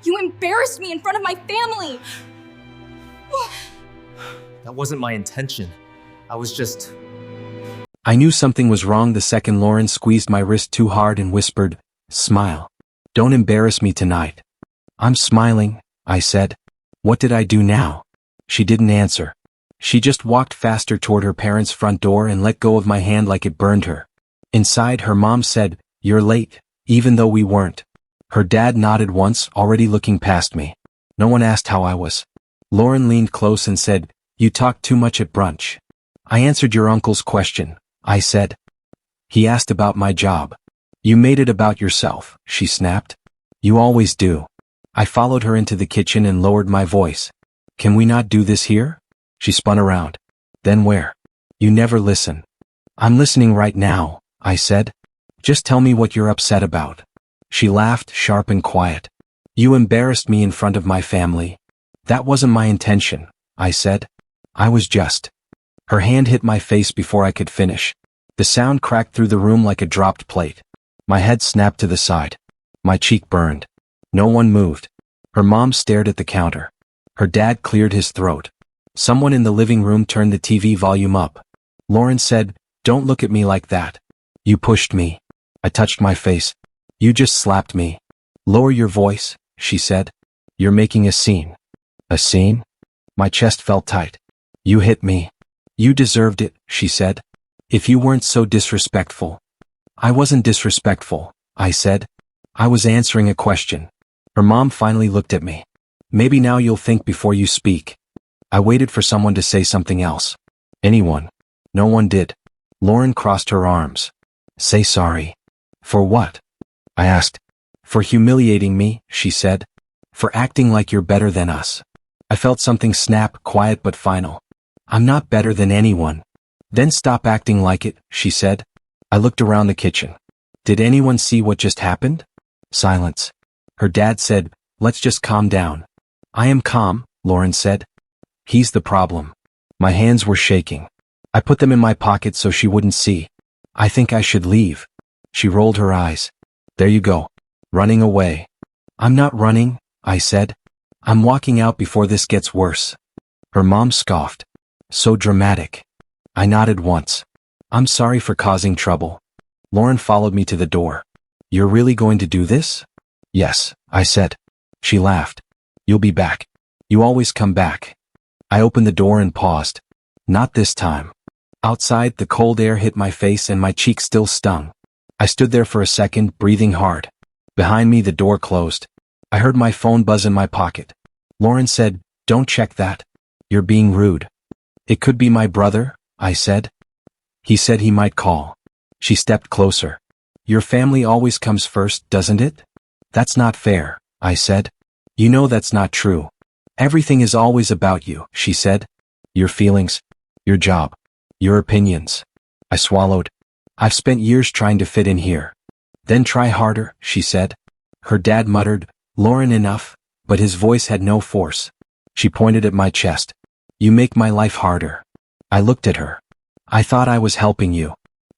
You embarrassed me in front of my family! That wasn't my intention. I knew something was wrong the second Lauren squeezed my wrist too hard and whispered, "Smile. Don't embarrass me tonight." "I'm smiling," I said. "What did I do now?" She didn't answer. She just walked faster toward her parents' front door and let go of my hand like it burned her. Inside, her mom said, "You're late," even though we weren't. Her dad nodded once, already looking past me. No one asked how I was. Lauren leaned close and said, "You talked too much at brunch." "I answered your uncle's question," I said. "He asked about my job." "You made it about yourself," she snapped. "You always do." I followed her into the kitchen and lowered my voice. "Can we not do this here?" She spun around. "Then where?" "You never listen." "I'm listening right now," I said. "Just tell me what you're upset about." She laughed, sharp and quiet. "You embarrassed me in front of my family." "That wasn't my intention," I said. "I was just." Her hand hit my face before I could finish. The sound cracked through the room like a dropped plate. My head snapped to the side. My cheek burned. No one moved. Her mom stared at the counter. Her dad cleared his throat. Someone in the living room turned the TV volume up. Lauren said, "Don't look at me like that." "You pushed me." I touched my face. "You just slapped me." "Lower your voice," she said. "You're making a scene." "A scene?" My chest felt tight. "You hit me." "You deserved it," she said. "If you weren't so disrespectful." "I wasn't disrespectful," I said. "I was answering a question." Her mom finally looked at me. "Maybe now you'll think before you speak." I waited for someone to say something else. Anyone? No one did. Lauren crossed her arms. "Say sorry." "For what?" I asked. "For humiliating me," she said. "For acting like you're better than us." I felt something snap, quiet but final. "I'm not better than anyone." "Then stop acting like it," she said. I looked around the kitchen. Did anyone see what just happened? Silence. Her dad said, "Let's just calm down." "I am calm," Lauren said. "He's the problem." My hands were shaking. I put them in my pocket so she wouldn't see. "I think I should leave." She rolled her eyes. "There you go. Running away." "I'm not running," I said. "I'm walking out before this gets worse." Her mom scoffed. "So dramatic." I nodded once. "I'm sorry for causing trouble." Lauren followed me to the door. "You're really going to do this?" "Yes," I said. She laughed. "You'll be back. You always come back." I opened the door and paused. Not this time. Outside, the cold air hit my face and my cheeks still stung. I stood there for a second, breathing hard. Behind me, the door closed. I heard my phone buzz in my pocket. Lauren said, "Don't check that. You're being rude." "It could be my brother," I said. "He said he might call." She stepped closer. "Your family always comes first, doesn't it?" "That's not fair," I said. "You know that's not true. Everything is always about you," she said. "Your feelings, your job, your opinions." I swallowed. "I've spent years trying to fit in here." "Then try harder," she said. Her dad muttered, "Lauren, enough," but his voice had no force. She pointed at my chest. "You make my life harder." I looked at her. "I thought I was helping you."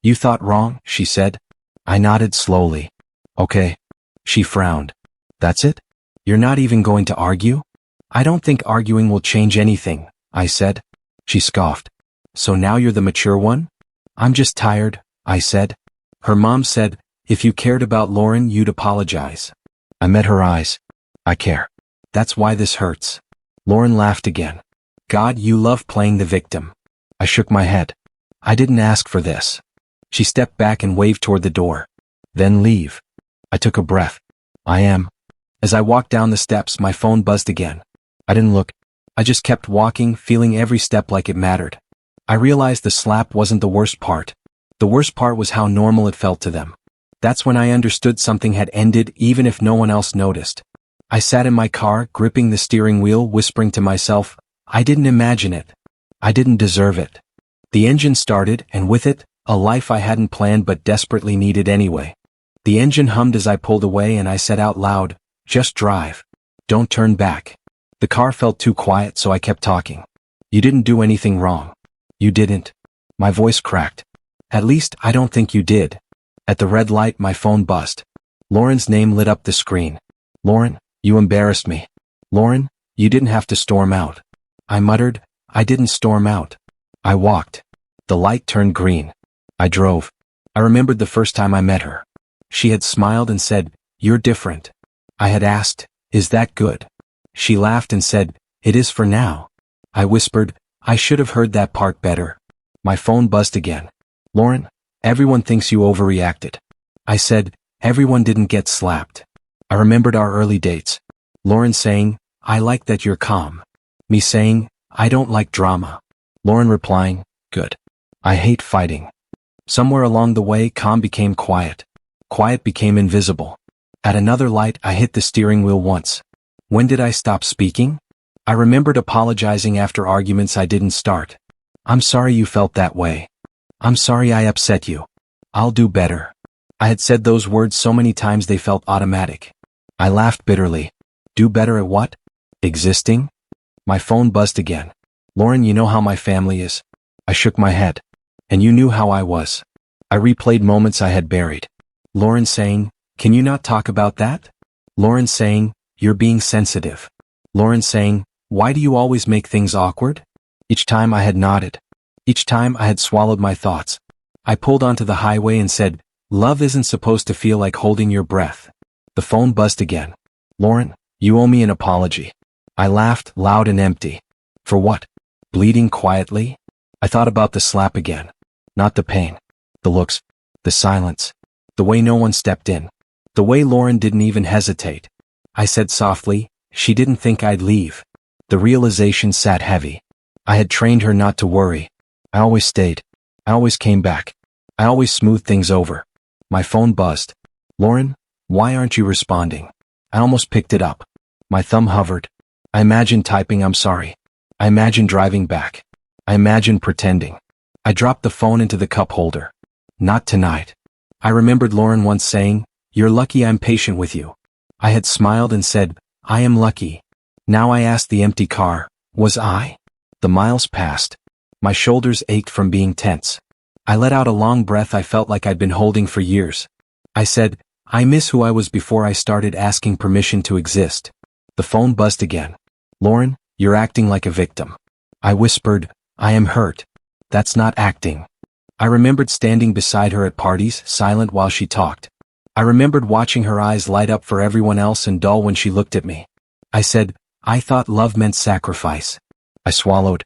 "You thought wrong," she said. I nodded slowly. "Okay." She frowned. "That's it? You're not even going to argue?" "I don't think arguing will change anything," I said. She scoffed. "So now you're the mature one?" "I'm just tired," I said. Her mom said, "If you cared about Lauren, you'd apologize." I met her eyes. "I care. That's why this hurts." Lauren laughed again. "God, you love playing the victim." I shook my head. "I didn't ask for this." She stepped back and waved toward the door. "Then leave." I took a breath. "I am." As I walked down the steps, my phone buzzed again. I didn't look. I just kept walking, feeling every step like it mattered. I realized the slap wasn't the worst part. The worst part was how normal it felt to them. That's when I understood something had ended, even if no one else noticed. I sat in my car, gripping the steering wheel, whispering to myself, I didn't imagine it. I didn't deserve it. The engine started, and with it, a life I hadn't planned but desperately needed anyway. The engine hummed as I pulled away and I said out loud, "Just drive. Don't turn back." The car felt too quiet, so I kept talking. "You didn't do anything wrong." "You didn't." My voice cracked. "At least, I don't think you did." At the red light, my phone buzzed. Lauren's name lit up the screen. "Lauren, You embarrassed me. Lauren, you didn't have to storm out. I muttered, I didn't storm out. I walked. The light turned green. I drove. I remembered the first time I met her. She had smiled and said, "You're different." I had asked, "Is that good?" She laughed and said, "It is for now." I whispered, "I should have heard that part better." My phone buzzed again. "Lauren, everyone thinks you overreacted." I said, "Everyone didn't get slapped." I remembered our early dates. Lauren saying, "I like that you're calm." Me saying, "I don't like drama." Lauren replying, "Good. I hate fighting." Somewhere along the way, calm became quiet. Quiet became invisible. At another light, I hit the steering wheel once. When did I stop speaking? I remembered apologizing after arguments I didn't start. "I'm sorry you felt that way. I'm sorry I upset you. I'll do better." I had said those words so many times they felt automatic. I laughed bitterly. Do better at what? Existing? My phone buzzed again. "Lauren, you know how my family is." I shook my head. "And you knew how I was." I replayed moments I had buried. Lauren saying, "Can you not talk about that?" Lauren saying, "You're being sensitive." Lauren saying, "Why do you always make things awkward?" Each time I had nodded. Each time I had swallowed my thoughts. I pulled onto the highway and said, "Love isn't supposed to feel like holding your breath." The phone buzzed again. "Lauren, you owe me an apology." I laughed, loud and empty. For what? Bleeding quietly? I thought about the slap again. Not the pain. The looks. The silence. The way no one stepped in. The way Lauren didn't even hesitate. I said softly, "She didn't think I'd leave." The realization sat heavy. I had trained her not to worry. I always stayed. I always came back. I always smoothed things over. My phone buzzed. "Lauren, why aren't you responding?" I almost picked it up. My thumb hovered. I imagined typing "I'm sorry." I imagined driving back. I imagined pretending. I dropped the phone into the cup holder. Not tonight. I remembered Lauren once saying, "You're lucky I'm patient with you." I had smiled and said, "I am lucky." Now I asked the empty car, was I? The miles passed. My shoulders ached from being tense. I let out a long breath I felt like I'd been holding for years. I said, "I miss who I was before I started asking permission to exist." The phone buzzed again. "Lauren, you're acting like a victim." I whispered, "I am hurt." "That's not acting." I remembered standing beside her at parties, silent while she talked. I remembered watching her eyes light up for everyone else and dull when she looked at me. I said, "I thought love meant sacrifice." I swallowed.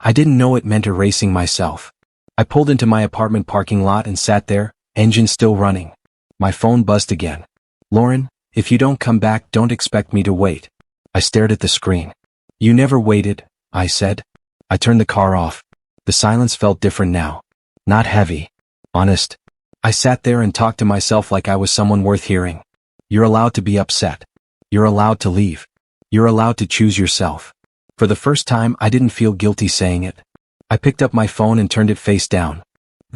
I didn't know it meant erasing myself. I pulled into my apartment parking lot and sat there, engine still running. My phone buzzed again. "Lauren, if you don't come back, don't expect me to wait." I stared at the screen. "You never waited," I said. I turned the car off. The silence felt different now. Not heavy. Honest. I sat there and talked to myself like I was someone worth hearing. You're allowed to be upset. You're allowed to leave. You're allowed to choose yourself. For the first time, I didn't feel guilty saying it. I picked up my phone and turned it face down.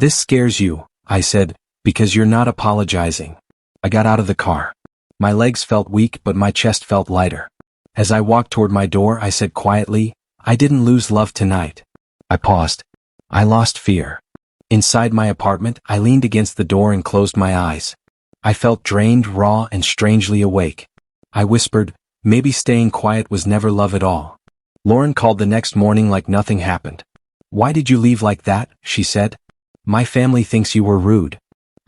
"This scares you," I said, "because you're not apologizing." I got out of the car. My legs felt weak, but my chest felt lighter. As I walked toward my door, I said quietly, "I didn't lose love tonight." I paused. I lost fear. Inside my apartment, I leaned against the door and closed my eyes. I felt drained, raw, and strangely awake. I whispered, maybe staying quiet was never love at all. Lauren called the next morning like nothing happened. "Why did you leave like that?" she said. "My family thinks you were rude."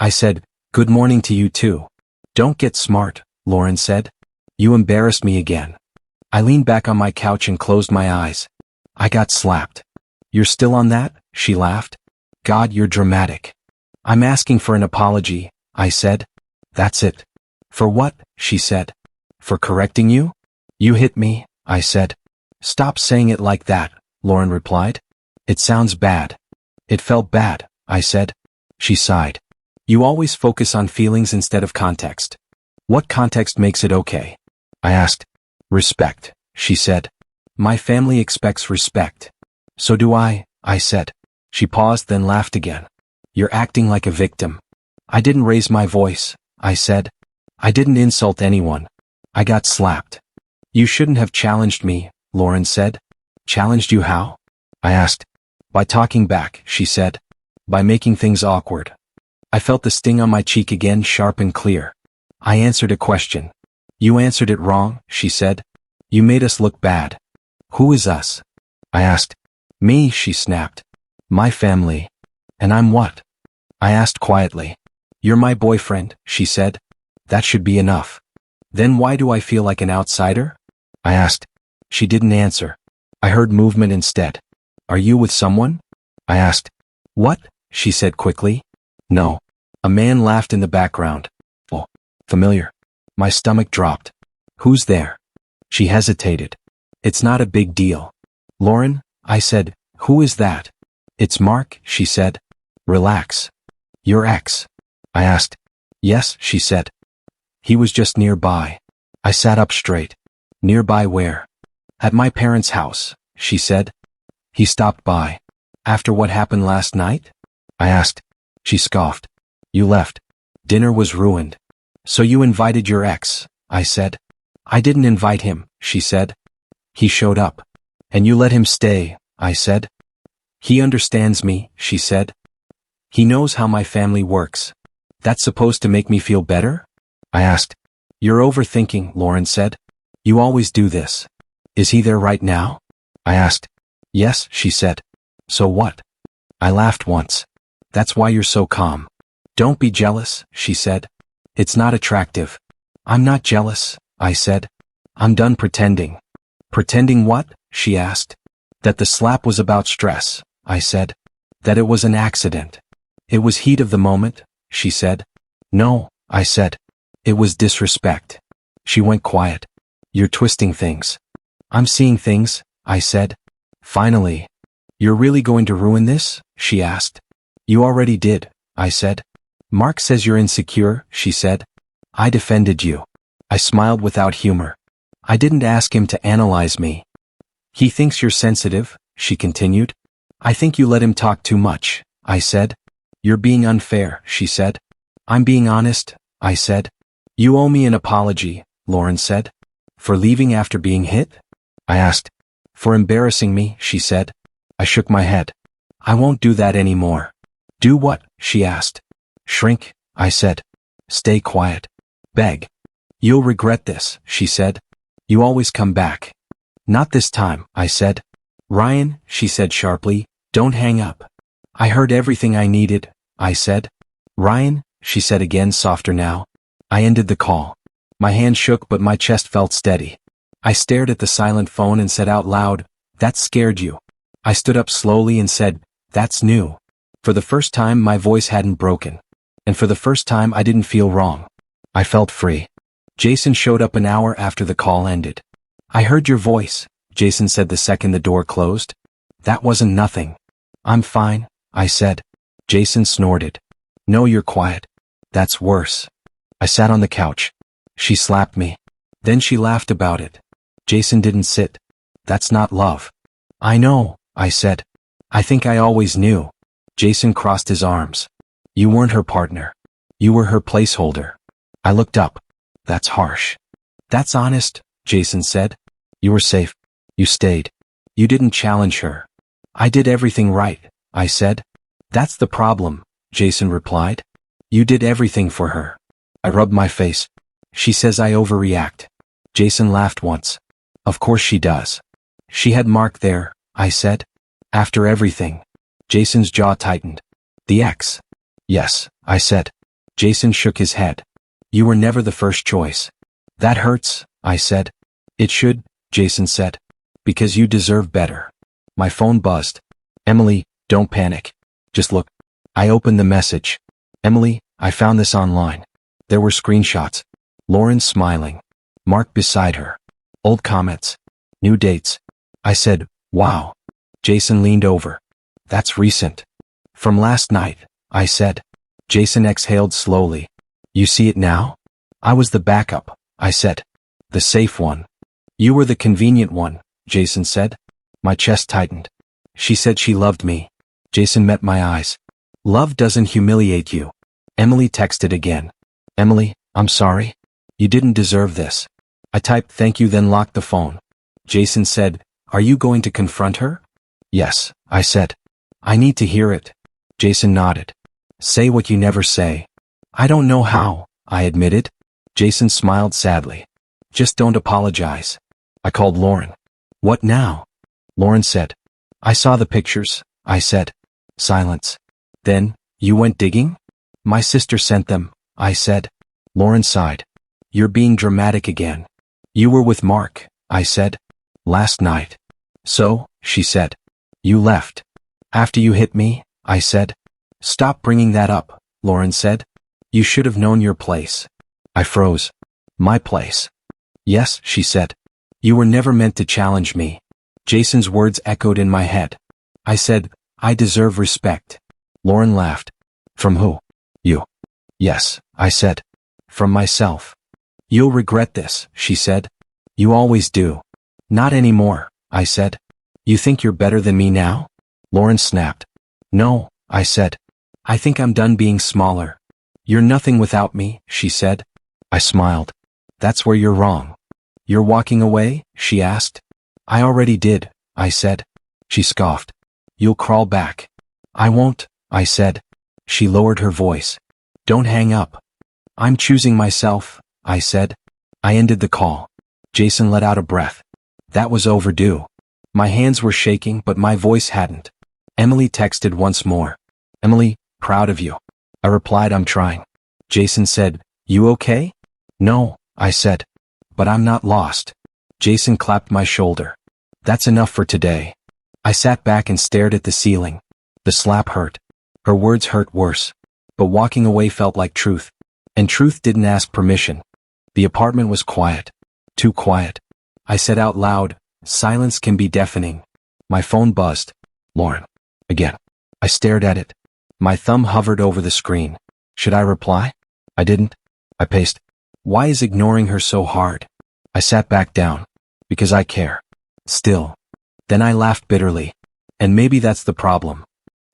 I said, "Good morning to you too." "Don't get smart," Lauren said. "You embarrassed me again." I leaned back on my couch and closed my eyes. I got slapped. "You're still on that?" she laughed. "God, you're dramatic." "I'm asking for an apology," I said. "That's it." "For what?" she said. "For correcting you?" "You hit me," I said. "Stop saying it like that," Lauren replied. "It sounds bad." "It felt bad," I said. She sighed. "You always focus on feelings instead of context." "What context makes it okay?" I asked. "Respect," she said. "My family expects respect." "So do I said. She paused, then laughed again. "You're acting like a victim." "I didn't raise my voice," I said. "I didn't insult anyone. I got slapped." "You shouldn't have challenged me," Lauren said. "Challenged you how?" I asked. "By talking back," she said. "By making things awkward." I felt the sting on my cheek again, sharp and clear. I answered a question. You answered it wrong, she said. You made us look bad. Who is us? I asked. Me, she snapped. My family. And I'm what? I asked quietly. You're my boyfriend, she said. That should be enough. Then why do I feel like an outsider? I asked. She didn't answer. I heard movement instead. Are you with someone? I asked. What? She said quickly. No. A man laughed in the background. Oh, familiar. My stomach dropped. Who's there? She hesitated. It's not a big deal. Lauren, I said, who is that? It's Mark, she said. Relax. Your ex? I asked. Yes, she said. He was just nearby. I sat up straight. Nearby where? At my parents' house, she said. He stopped by. After what happened last night? I asked. She scoffed. You left. Dinner was ruined. So you invited your ex, I said. I didn't invite him, she said. He showed up. And you let him stay, I said. He understands me, she said. He knows how my family works. That's supposed to make me feel better? I asked. You're overthinking, Lauren said. You always do this. Is he there right now? I asked. Yes, she said. So what? I laughed once. That's why you're so calm. Don't be jealous, she said. It's not attractive. I'm not jealous, I said. I'm done pretending. Pretending what? She asked. That the slap was about stress, I said. That it was an accident. It was heat of the moment, she said. No, I said. It was disrespect. She went quiet. You're twisting things. I'm seeing things, I said. Finally. You're really going to ruin this? She asked. You already did, I said. Mark says you're insecure, she said. I defended you. I smiled without humor. I didn't ask him to analyze me. He thinks you're sensitive, she continued. I think you let him talk too much, I said. You're being unfair, she said. I'm being honest, I said. You owe me an apology, Lauren said. For leaving after being hit? I asked. For embarrassing me, she said. I shook my head. I won't do that anymore. Do what? She asked. Shrink, I said. Stay quiet. Beg. You'll regret this, she said. You always come back. Not this time, I said. Ryan, she said sharply, don't hang up. I heard everything I needed, I said. Ryan, she said again softer now. I ended the call. My hand shook but my chest felt steady. I stared at the silent phone and said out loud, that scared you. I stood up slowly and said, that's new. For the first time my voice hadn't broken. And for the first time I didn't feel wrong. I felt free. Jason showed up an hour after the call ended. I heard your voice, Jason said the second the door closed. That wasn't nothing. I'm fine, I said. Jason snorted. No, you're quiet. That's worse. I sat on the couch. She slapped me. Then she laughed about it. Jason didn't sit. That's not love. I know, I said. I think I always knew. Jason crossed his arms. You weren't her partner. You were her placeholder. I looked up. That's harsh. That's honest, Jason said. You were safe. You stayed. You didn't challenge her. I did everything right, I said. That's the problem, Jason replied. You did everything for her. I rubbed my face. She says I overreact. Jason laughed once. Of course she does. She had Mark there, I said. After everything. Jason's jaw tightened. The ex. Yes, I said. Jason shook his head. You were never the first choice. That hurts, I said. It should, Jason said. Because you deserve better. My phone buzzed. Emily, don't panic. Just look. I opened the message. Emily, I found this online. There were screenshots. Lauren smiling. Mark beside her. Old comments. New dates. I said, wow. Jason leaned over. That's recent. From last night, I said. Jason exhaled slowly. You see it now? I was the backup, I said. The safe one. You were the convenient one, Jason said. My chest tightened. She said she loved me. Jason met my eyes. Love doesn't humiliate you. Emily texted again. Emily, I'm sorry. You didn't deserve this. I typed thank you then locked the phone. Jason said, are you going to confront her? Yes, I said. I need to hear it. Jason nodded. Say what you never say. I don't know how, I admitted. Jason smiled sadly. Just don't apologize. I called Lauren. What now? Lauren said. I saw the pictures, I said. Silence. Then, you went digging? My sister sent them, I said. Lauren sighed. You're being dramatic again. You were with Mark, I said. Last night. So, she said. You left. After you hit me, I said. Stop bringing that up, Lauren said. You should have known your place. I froze. My place. Yes, she said. You were never meant to challenge me. Jason's words echoed in my head. I said, I deserve respect. Lauren laughed. From who? You. Yes, I said. From myself. You'll regret this, she said. You always do. Not anymore, I said. You think you're better than me now? Lauren snapped. No, I said. I think I'm done being smaller. You're nothing without me, she said. I smiled. That's where you're wrong. You're walking away? She asked. I already did, I said. She scoffed. You'll crawl back. I won't, I said. She lowered her voice. Don't hang up. I'm choosing myself, I said. I ended the call. Jason let out a breath. That was overdue. My hands were shaking, but my voice hadn't. Emily texted once more. Emily, proud of you. I replied, I'm trying. Jason said, you okay? No, I said. But I'm not lost. Jason clapped my shoulder. That's enough for today. I sat back and stared at the ceiling. The slap hurt. Her words hurt worse. But walking away felt like truth. And truth didn't ask permission. The apartment was quiet. Too quiet. I said out loud, silence can be deafening. My phone buzzed. Lauren. Again. I stared at it. My thumb hovered over the screen. Should I reply? I didn't. I paced. Why is ignoring her so hard? I sat back down. Because I care. Still. Then I laughed bitterly. And maybe that's the problem.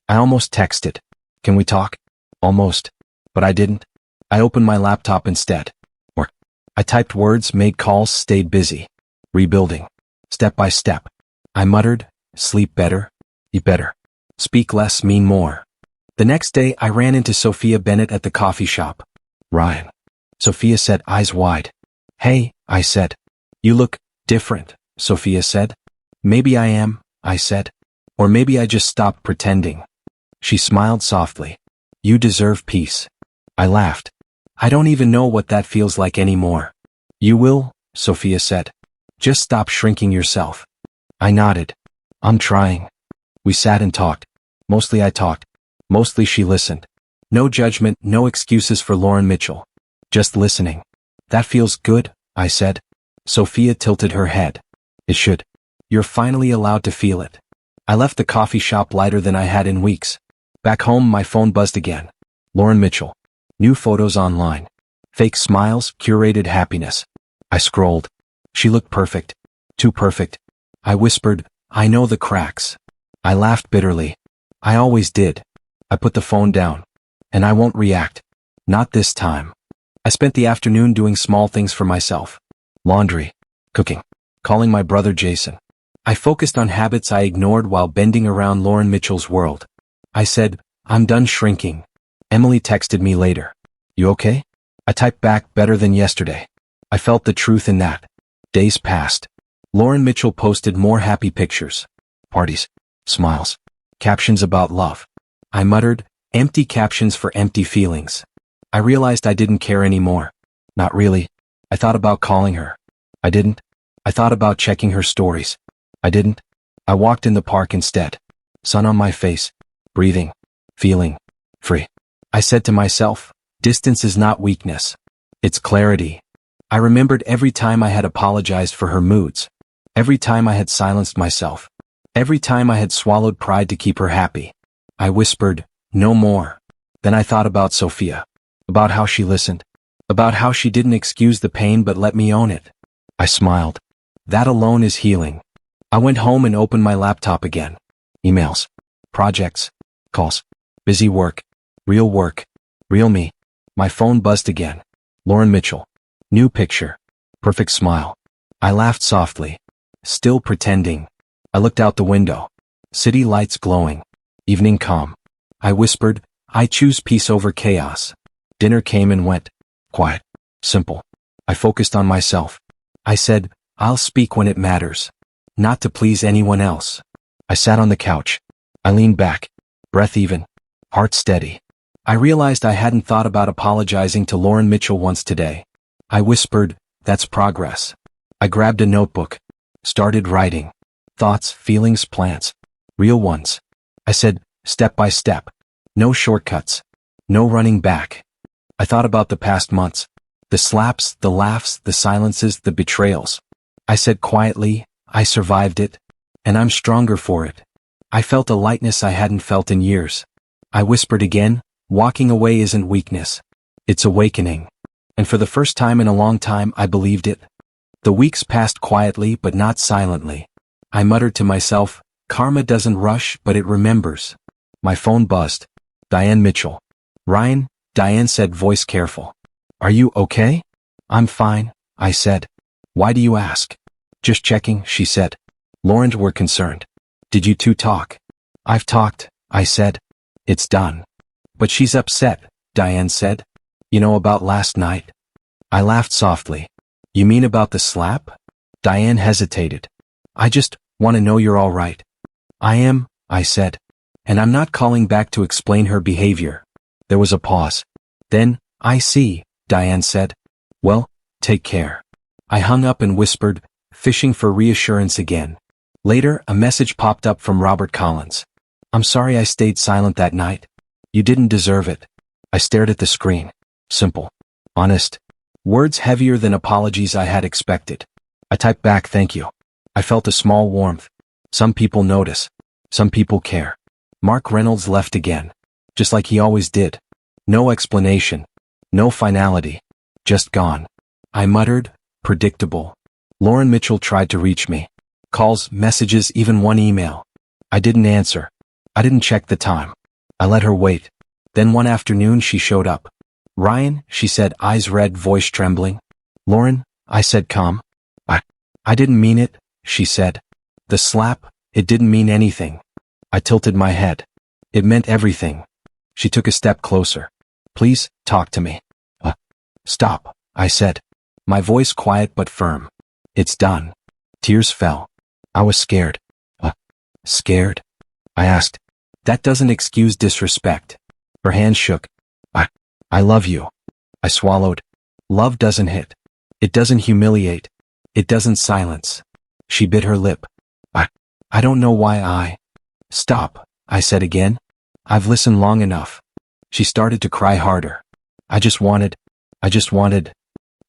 I almost texted. Can we talk? Almost. But I didn't. I opened my laptop instead. Or I typed words, made calls, stayed busy. Rebuilding. Step by step. I muttered, sleep better, eat better. Speak less, mean more. The next day I ran into Sophia Bennett at the coffee shop. Ryan. Sophia said, eyes wide. Hey, I said. You look different, Sophia said. Maybe I am, I said. Or maybe I just stopped pretending. She smiled softly. You deserve peace. I laughed. I don't even know what that feels like anymore. You will, Sophia said. Just stop shrinking yourself. I nodded. I'm trying. We sat and talked. Mostly I talked. Mostly she listened. No judgment, no excuses for Lauren Mitchell. Just listening. That feels good, I said. Sophia tilted her head. It should. You're finally allowed to feel it. I left the coffee shop lighter than I had in weeks. Back home, my phone buzzed again. Lauren Mitchell. New photos online. Fake smiles, curated happiness. I scrolled. She looked perfect. Too perfect. I whispered, I know the cracks. I laughed bitterly. I always did. I put the phone down. And I won't react. Not this time. I spent the afternoon doing small things for myself. Laundry. Cooking. Calling my brother Jason. I focused on habits I ignored while bending around Lauren Mitchell's world. I said, I'm done shrinking. Emily texted me later. You okay? I typed back, better than yesterday. I felt the truth in that. Days passed. Lauren Mitchell posted more happy pictures. Parties. Smiles. Captions about love. I muttered, empty captions for empty feelings. I realized I didn't care anymore. Not really. I thought about calling her. I didn't. I thought about checking her stories. I didn't. I walked in the park instead. Sun on my face. Breathing. Feeling. Free. I said to myself, distance is not weakness. It's clarity. I remembered every time I had apologized for her moods. Every time I had silenced myself. Every time I had swallowed pride to keep her happy. I whispered, no more. Then I thought about Sophia. About how she listened. About how she didn't excuse the pain but let me own it. I smiled. That alone is healing. I went home and opened my laptop again. Emails. Projects. Calls. Busy work. Real me. My phone buzzed again. Lauren Mitchell. New picture. Perfect smile. I laughed softly. Still pretending. I looked out the window. City lights glowing. Evening calm. I whispered, I choose peace over chaos. Dinner came and went. Quiet. Simple. I focused on myself. I said, I'll speak when it matters. Not to please anyone else. I sat on the couch. I leaned back, breath even, heart steady. I realized I hadn't thought about apologizing to Lauren Mitchell once today. I whispered, that's progress. I grabbed a notebook, started writing. Thoughts, feelings, plans. Real ones. I said, step by step. No shortcuts. No running back. I thought about the past months. The slaps, the laughs, the silences, the betrayals. I said quietly, I survived it. And I'm stronger for it. I felt a lightness I hadn't felt in years. I whispered again, walking away isn't weakness. It's awakening. And for the first time in a long time I believed it. The weeks passed quietly but not silently. I muttered to myself, karma doesn't rush but it remembers. My phone buzzed. Diane Mitchell. Ryan, Diane said, voice careful. Are you okay? I'm fine, I said. Why do you ask? Just checking, she said. Lauren, we're concerned. Did you two talk? I've talked, I said. It's done. But she's upset, Diane said. You know about last night? I laughed softly. You mean about the slap? Diane hesitated. I just want to know you're all right. I am, I said. And I'm not calling back to explain her behavior. There was a pause. Then, I see, Diane said. Well, take care. I hung up and whispered, fishing for reassurance again. Later, a message popped up from Robert Collins. I'm sorry I stayed silent that night. You didn't deserve it. I stared at the screen. Simple. Honest. Words heavier than apologies I had expected. I typed back thank you. I felt a small warmth. Some people notice. Some people care. Mark Reynolds left again. Just like he always did. No explanation. No finality. Just gone. I muttered, predictable. Lauren Mitchell tried to reach me. Calls, messages, even one email. I didn't answer. I didn't check the time. I let her wait. Then one afternoon she showed up. Ryan, she said, eyes red, voice trembling. Lauren, I said calm. I didn't mean it, she said. The slap, it didn't mean anything. I tilted my head. It meant everything. She took a step closer. Please, talk to me. Stop, I said. My voice quiet but firm. It's done. Tears fell. I was scared. Scared? I asked. That doesn't excuse disrespect. Her hand shook. I love you. I swallowed. Love doesn't hit. It doesn't humiliate. It doesn't silence. She bit her lip. I don't know why I... Stop, I said again. I've listened long enough. She started to cry harder. I just wanted... I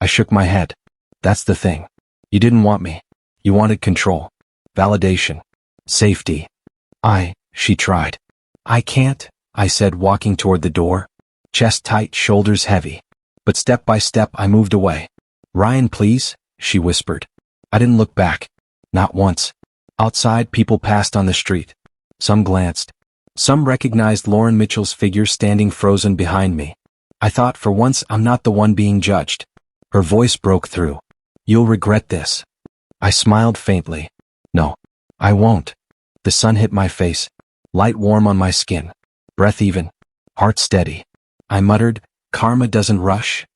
shook my head. That's the thing. You didn't want me. You wanted control. Validation. Safety. She tried. I can't, I said, walking toward the door. Chest tight, shoulders heavy. But step by step I moved away. Ryan, please, she whispered. I didn't look back. Not once. Outside, people passed on the street. Some glanced. Some recognized Lauren Mitchell's figure standing frozen behind me. I thought, for once, I'm not the one being judged. Her voice broke through. You'll regret this. I smiled faintly. No, I won't. The sun hit my face. Light warm on my skin. Breath even. Heart steady. I muttered, karma doesn't rush.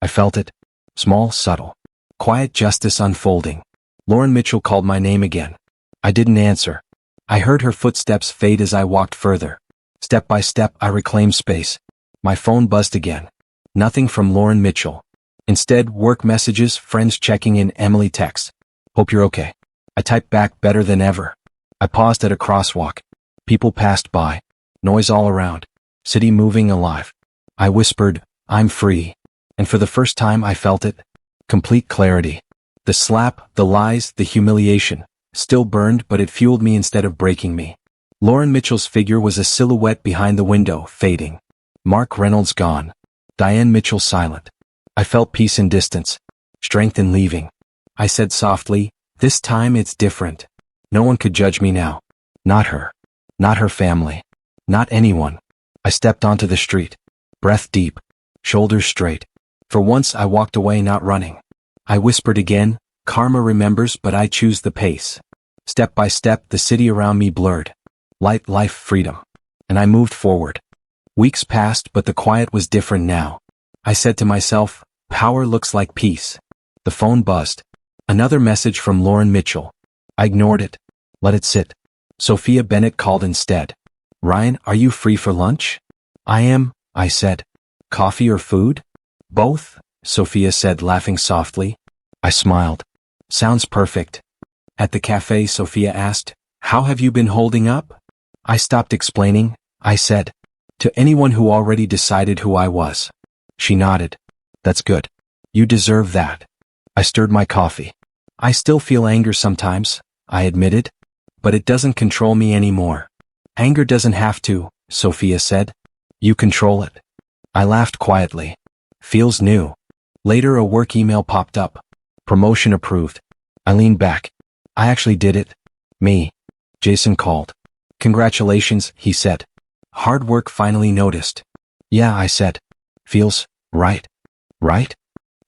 I felt it. Small, subtle. Quiet justice unfolding. Lauren Mitchell called my name again. I didn't answer. I heard her footsteps fade as I walked further. Step by step, I reclaimed space. My phone buzzed again. Nothing from Lauren Mitchell. Instead, work messages, friends checking in, Emily texts. Hope you're okay. I typed back better than ever. I paused at a crosswalk. People passed by. Noise all around. City moving alive. I whispered, I'm free. And for the first time I felt it. Complete clarity. The slap, the lies, the humiliation. Still burned, but it fueled me instead of breaking me. Lauren Mitchell's figure was a silhouette behind the window, fading. Mark Reynolds gone. Diane Mitchell silent. I felt peace in distance. Strength in leaving. I said softly, this time it's different. No one could judge me now. Not her. Not her family. Not anyone. I stepped onto the street. Breath deep. Shoulders straight. For once I walked away not running. I whispered again, karma remembers but I choose the pace. Step by step the city around me blurred. Light, life, freedom. And I moved forward. Weeks passed but the quiet was different now. I said to myself, power looks like peace. The phone buzzed. Another message from Lauren Mitchell. I ignored it. Let it sit. Sophia Bennett called instead. Ryan, are you free for lunch? I am, I said. Coffee or food? Both, Sophia said, laughing softly. I smiled. Sounds perfect. At the cafe, Sophia asked, How have you been holding up? I stopped explaining, I said. To anyone who already decided who I was. She nodded. That's good. You deserve that. I stirred my coffee. I still feel anger sometimes, I admitted. But it doesn't control me anymore. Anger doesn't have to, Sophia said. You control it. I laughed quietly. Feels new. Later a work email popped up. Promotion approved. I leaned back. I actually did it. Me. Jason called. Congratulations, he said. Hard work finally noticed. Yeah, I said. Feels right. Right?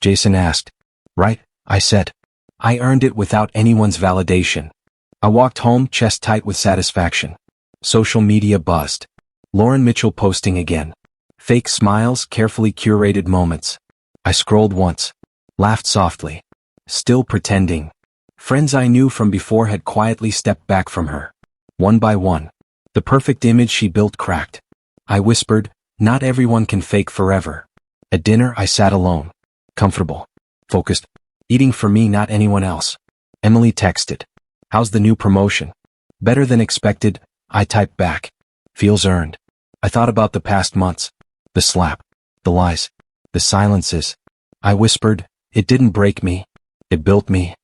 Jason asked. Right, I said. I earned it without anyone's validation. I walked home chest tight with satisfaction. Social media buzzed. Lauren Mitchell posting again. Fake smiles, carefully curated moments. I scrolled once. Laughed softly. Still pretending. Friends I knew from before had quietly stepped back from her. One by one. The perfect image she built cracked. I whispered, not everyone can fake forever. At dinner I sat alone. Comfortable. Focused. Eating for me, not anyone else. Emily texted. How's the new promotion? Better than expected, I typed back. Feels earned. I thought about the past months. The slap. The lies. The silences. I whispered, it didn't break me. It built me.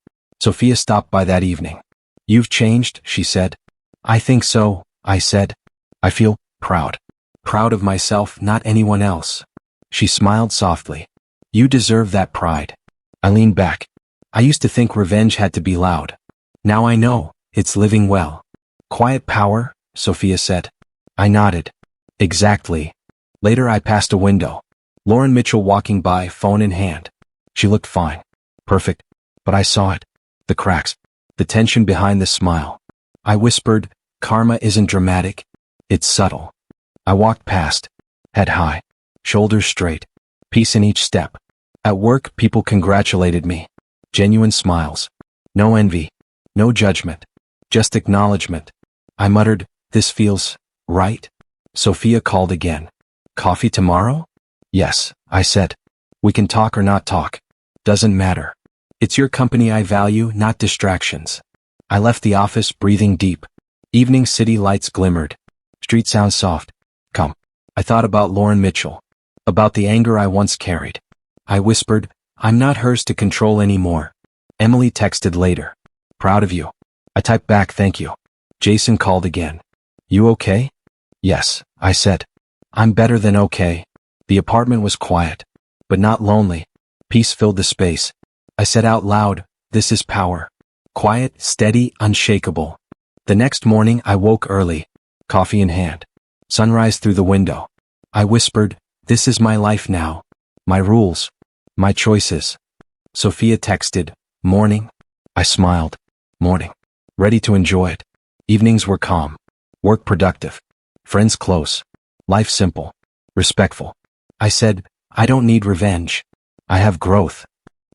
Sophia stopped by that evening. You've changed, she said. I think so, I said. I feel proud. Proud of myself, not anyone else. She smiled softly. You deserve that pride. I leaned back. I used to think revenge had to be loud. Now I know, it's living well. Quiet power, Sophia said. I nodded. Exactly. Later I passed a window. Lauren Mitchell walking by, phone in hand. She looked fine. Perfect. But I saw it. The cracks. The tension behind the smile. I whispered, karma isn't dramatic. It's subtle. I walked past. Head high. Shoulders straight. Peace in each step. At work, people congratulated me. Genuine smiles. No envy. No judgment. Just acknowledgement. I muttered, this feels right. Sophia called again. Coffee tomorrow? Yes, I said. We can talk or not talk. Doesn't matter. It's your company I value, not distractions. I left the office breathing deep. Evening city lights glimmered. Street sounds soft. Come. I thought about Lauren Mitchell. About the anger I once carried. I whispered, I'm not hers to control anymore. Emily texted later. Proud of you. I typed back, thank you. Jason called again. You okay? Yes, I said. I'm better than okay. The apartment was quiet, but not lonely. Peace filled the space. I said out loud, this is power. Quiet, steady, unshakable. The next morning I woke early, coffee in hand. Sunrise through the window. I whispered, this is my life now. My rules. My choices. Sophia texted, morning. I smiled. Morning. Ready to enjoy it. Evenings were calm. Work productive. Friends close. Life simple. Respectful. I said, I don't need revenge. I have growth.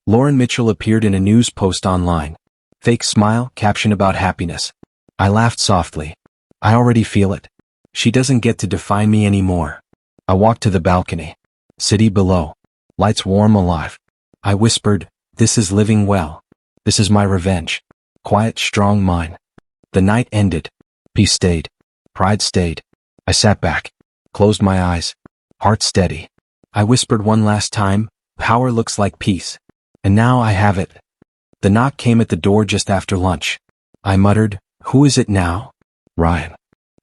Lauren Mitchell appeared in a news post online. Fake smile, caption about happiness. I laughed softly. I already feel it. She doesn't get to define me anymore. I walked to the balcony. City below. Lights warm, alive. I whispered, this is living well. This is my revenge. Quiet, strong mine. The night ended. Peace stayed. Pride stayed. I sat back. Closed my eyes. Heart steady. I whispered one last time, power looks like peace. And now I have it. The knock came at the door just after lunch. I muttered, who is it now? Ryan.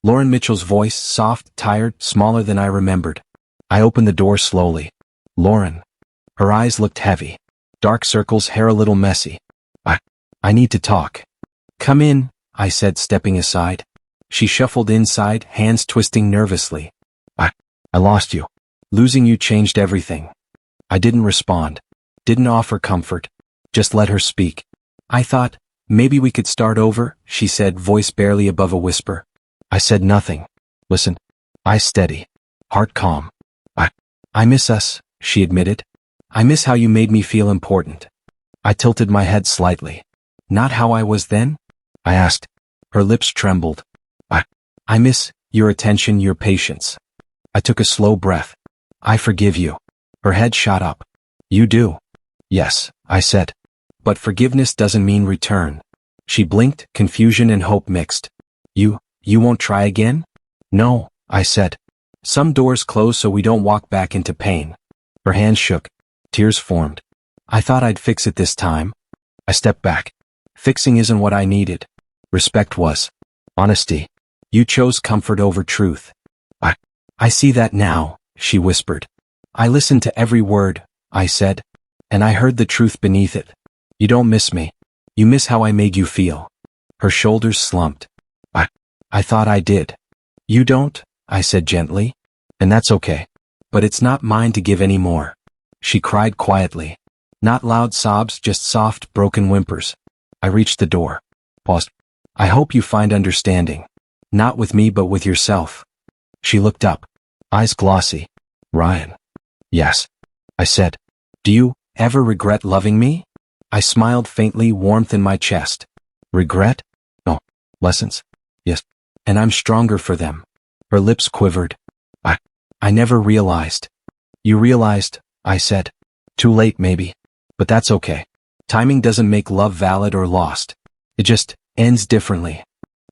Lauren Mitchell's voice, soft, tired, smaller than I remembered. I opened the door slowly. Lauren. Her eyes looked heavy. Dark circles, hair a little messy. I need to talk. Come in, I said, stepping aside. She shuffled inside, hands twisting nervously. I lost you. Losing you changed everything. I didn't respond. Didn't offer comfort. Just let her speak. I thought, maybe we could start over, she said, voice barely above a whisper. I said nothing. Listen. Eyes steady. Heart calm. I miss us, she admitted. I miss how you made me feel important. I tilted my head slightly. Not how I was then? I asked. Her lips trembled. I miss your attention, your patience. I took a slow breath. I forgive you. Her head shot up. You do? Yes, I said. But forgiveness doesn't mean return. She blinked, confusion and hope mixed. You won't try again? No, I said. Some doors close so we don't walk back into pain. Her hands shook. Tears formed. I thought I'd fix it this time. I stepped back. Fixing isn't what I needed. Respect was. Honesty. You chose comfort over truth. I see that now, she whispered. I listened to every word, I said. And I heard the truth beneath it. You don't miss me. You miss how I made you feel. Her shoulders slumped. I thought I did. You don't, I said gently. And that's okay. But it's not mine to give any more. She cried quietly. Not loud sobs, just soft, broken whimpers. I reached the door. Paused. I hope you find understanding. Not with me but with yourself. She looked up. Eyes glossy. Ryan. Yes. I said. Do you ever regret loving me? I smiled faintly, warmth in my chest. Regret? No. Lessons? Yes. And I'm stronger for them. Her lips quivered. I never realized. You realized, I said. Too late maybe. But that's okay. Timing doesn't make love valid or lost. It just ends differently.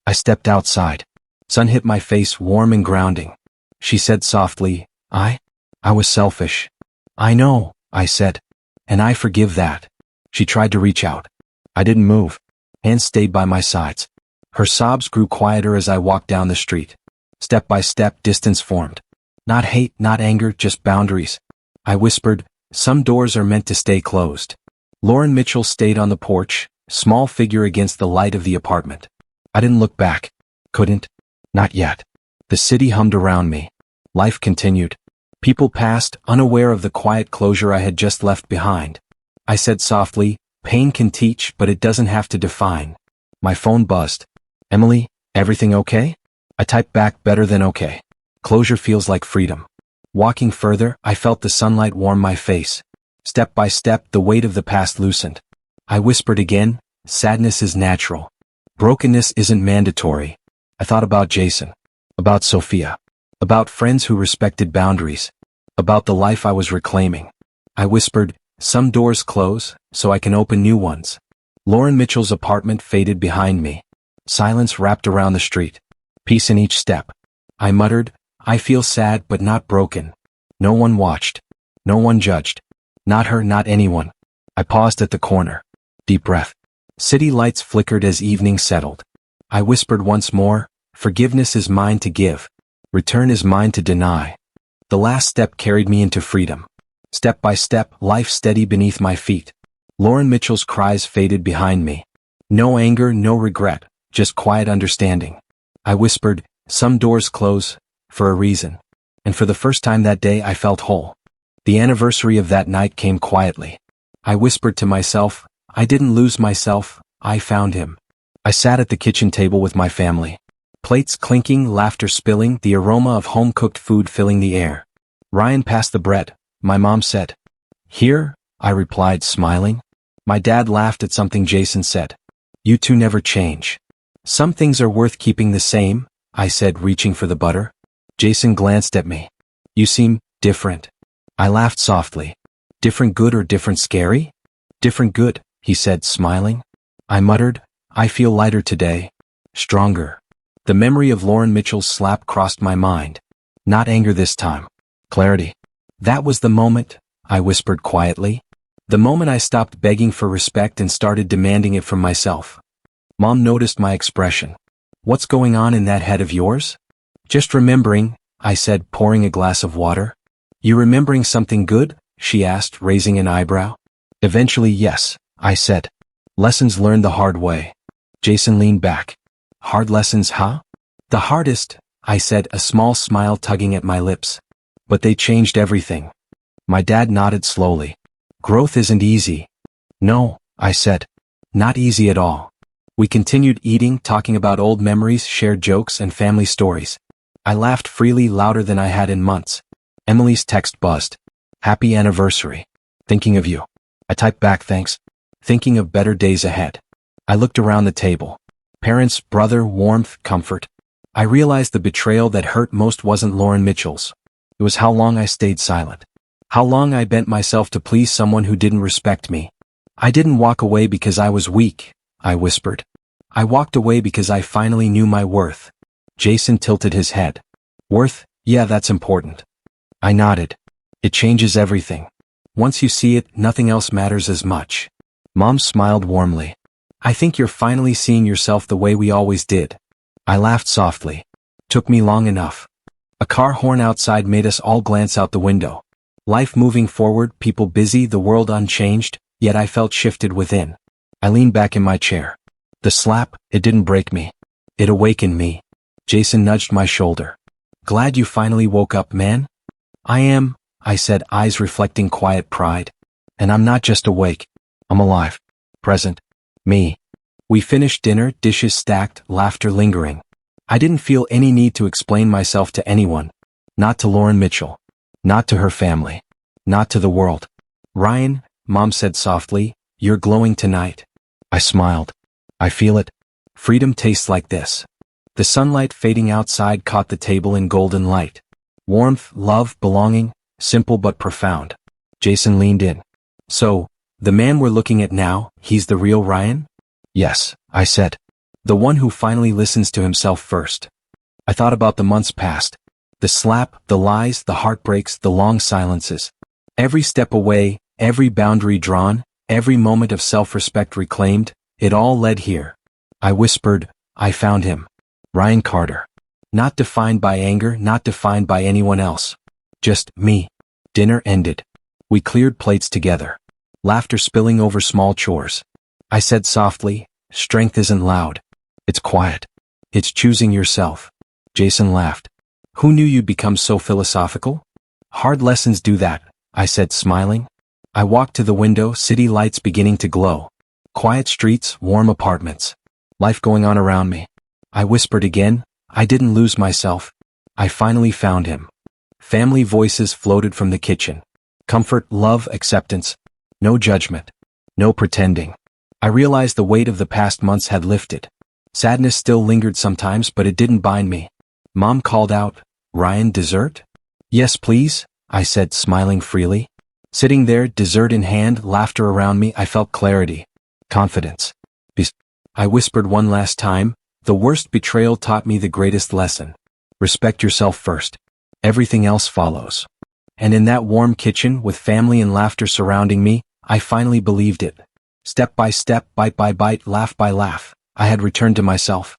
I stepped outside. Sun hit my face, warm and grounding. She said softly, I was selfish. I know, I said. And I forgive that. She tried to reach out. I didn't move. Hands stayed by my sides. Her sobs grew quieter as I walked down the street. Step by step, distance formed. Not hate, not anger, just boundaries. I whispered, some doors are meant to stay closed. Lauren Mitchell stayed on the porch, small figure against the light of the apartment. I didn't look back. Couldn't. Not yet. The city hummed around me. Life continued. People passed, unaware of the quiet closure I had just left behind. I said softly, pain can teach, but it doesn't have to define. My phone buzzed. Emily, everything okay? I typed back, better than okay. Closure feels like freedom. Walking further, I felt the sunlight warm my face. Step by step, the weight of the past loosened. I whispered again, sadness is natural. Brokenness isn't mandatory. I thought about Jason. About Sophia. About friends who respected boundaries. About the life I was reclaiming. I whispered, some doors close, so I can open new ones. Lauren Mitchell's apartment faded behind me. Silence wrapped around the street. Peace in each step. I muttered, I feel sad but not broken. No one watched. No one judged. Not her, not anyone. I paused at the corner. Deep breath. City lights flickered as evening settled. I whispered once more, forgiveness is mine to give. Return is mine to deny. The last step carried me into freedom. Step by step, life steady beneath my feet. Lauren Mitchell's cries faded behind me. No anger, no regret, just quiet understanding. I whispered, some doors close, for a reason. And for the first time that day I felt whole. The anniversary of that night came quietly. I whispered to myself, I didn't lose myself, I found him. I sat at the kitchen table with my family. Plates clinking, laughter spilling, the aroma of home-cooked food filling the air. Ryan passed the bread. My mom said, here, I replied, smiling. My dad laughed at something Jason said. You two never change. Some things are worth keeping the same, I said, reaching for the butter. Jason glanced at me. You seem different. I laughed softly. Different good or different scary? Different good, he said, smiling. I muttered, I feel lighter today. Stronger. The memory of Lauren Mitchell's slap crossed my mind. Not anger this time. Clarity. That was the moment, I whispered quietly. The moment I stopped begging for respect and started demanding it from myself. Mom noticed my expression. What's going on in that head of yours? Just remembering, I said, pouring a glass of water. You remembering something good? She asked, raising an eyebrow. Eventually, yes, I said. Lessons learned the hard way. Jason leaned back. Hard lessons, huh? The hardest, I said, a small smile tugging at my lips. But they changed everything. My dad nodded slowly. Growth isn't easy. No, I said. Not easy at all. We continued eating, talking about old memories, shared jokes, and family stories. I laughed freely, louder than I had in months. Emily's text buzzed. Happy anniversary. Thinking of you. I typed back, thanks. thinking of better days ahead. I looked around the table. Parents, brother, warmth, comfort. I realized the betrayal that hurt most wasn't Lauren Mitchell's. It was how long I stayed silent. How long I bent myself to please someone who didn't respect me. I didn't walk away because I was weak, I whispered. I walked away because I finally knew my worth. Jason tilted his head. Worth? Yeah, that's important. I nodded. It changes everything. Once you see it, nothing else matters as much. Mom smiled warmly. I think you're finally seeing yourself the way we always did. I laughed softly. Took me long enough. A car horn outside made us all glance out the window. Life moving forward, people busy, the world unchanged, yet I felt shifted within. I leaned back in my chair. The slap, it didn't break me. It awakened me. Jason nudged my shoulder. Glad you finally woke up, man? I am, I said, eyes reflecting quiet pride. And I'm not just awake. I'm alive. Present. Me. We finished dinner, dishes stacked, laughter lingering. I didn't feel any need to explain myself to anyone. Not to Lauren Mitchell. Not to her family. Not to the world. Ryan, Mom said softly, you're glowing tonight. I smiled. I feel it. Freedom tastes like this. The sunlight fading outside caught the table in golden light. Warmth, love, belonging, simple but profound. Jason leaned in. So, the man we're looking at now, he's the real Ryan? Yes, I said. The one who finally listens to himself first. I thought about the months past. The slap, the lies, the heartbreaks, the long silences. Every step away, every boundary drawn, every moment of self-respect reclaimed, it all led here. I whispered, I found him. Ryan Carter. Not defined by anger, not defined by anyone else. Just me. Dinner ended. We cleared plates together. Laughter spilling over small chores. I said softly, strength isn't loud. It's quiet. It's choosing yourself. Jason laughed. Who knew you'd become so philosophical? Hard lessons do that, I said smiling. I walked to the window, city lights beginning to glow. Quiet streets, warm apartments. Life going on around me. I whispered again, I didn't lose myself. I finally found him. Family voices floated from the kitchen. Comfort, love, acceptance. No judgment. No pretending. I realized the weight of the past months had lifted. Sadness still lingered sometimes, but it didn't bind me. Mom called out, Ryan, dessert? Yes, please, I said, smiling freely. Sitting there, dessert in hand, laughter around me, I felt clarity. Confidence. I whispered one last time, the worst betrayal taught me the greatest lesson. Respect yourself first. Everything else follows. And in that warm kitchen, with family and laughter surrounding me, I finally believed it. Step by step, bite by bite, laugh by laugh, I had returned to myself.